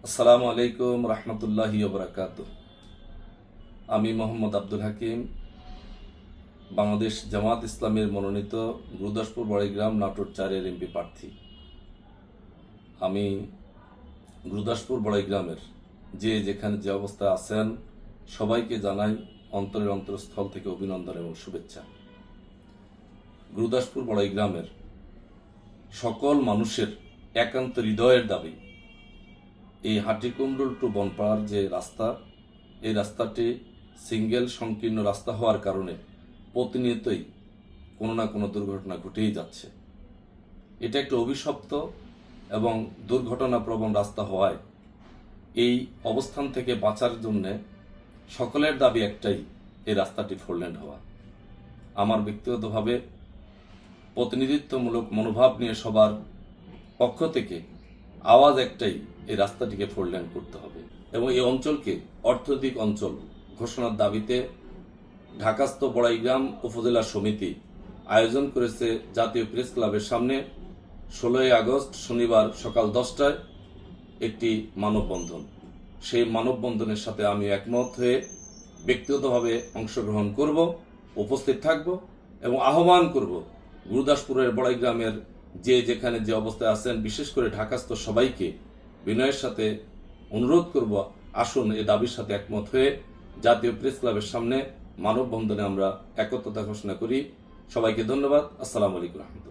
আসসালামু আলাইকুম রহমতুল্লাহি ওবরাকাতুহ। আমি মোহাম্মদ আব্দুল হাকিম, বাংলাদেশ জামাত ইসলামের মনোনীত গুরুদাসপুর বড়াইগ্রাম নাটোর 4-এর এমপি প্রার্থী। আমি গুরুদাসপুর বড়াইগ্রামের যেখানে যে অবস্থায় আছেন সবাইকে জানাই অন্তরের অন্তরস্থল থেকে অভিনন্দন এবং শুভেচ্ছা। গুরুদাসপুর বড়াইগ্রামের সকল মানুষের একান্ত হৃদয়ের দাবি এই হাটিকুমরুল টু বনপাড়ার যে রাস্তা, এই রাস্তাটি সিঙ্গেল সংকীর্ণ রাস্তা হওয়ার কারণে প্রতিনিয়তই কোনো না কোনো দুর্ঘটনা ঘটেই যাচ্ছে। এটা একটা অভিশপ্ত এবং দুর্ঘটনাপ্রবণ রাস্তা হওয়ায় এই অবস্থান থেকে বাঁচার জন্য সকলের দাবি একটাই, এই রাস্তাটি ফোরলেন হওয়া। আমার ব্যক্তিগতভাবে প্রতিনিধিত্বমূলক মনোভাব নিয়ে সবার পক্ষ থেকে আওয়াজ একটাই, এই রাস্তাটিকে ফোরলেন করতে হবে এবং এই অঞ্চলকে অর্থনৈতিক অঞ্চল ঘোষণার দাবিতে ঢাকাস্থ বড়াইগ্রাম উপজেলা সমিতি আয়োজন করেছে জাতীয় প্রেস ক্লাবের সামনে 16ই আগস্ট শনিবার সকাল 10টায় একটি মানববন্ধন। সেই মানববন্ধনের সাথে আমি একমত হয়ে ব্যক্তিগতভাবে অংশগ্রহণ করব, উপস্থিত থাকব এবং আহ্বান করব গুরুদাসপুরের বড়াইগ্রামের যেখানে যে অবস্থায় আছেন, বিশেষ করে ঢাকাস্থ সবাইকে বিনয়ের সাথে অনুরোধ করব, আসুন এই দাবির সাথে একমত হয়ে জাতীয় প্রেস ক্লাবের সামনে মানববন্ধনে আমরা একত্রতা ঘোষণা করি। সবাইকে ধন্যবাদ। আসসালামু আলাইকুম রহমতুল্লাহ।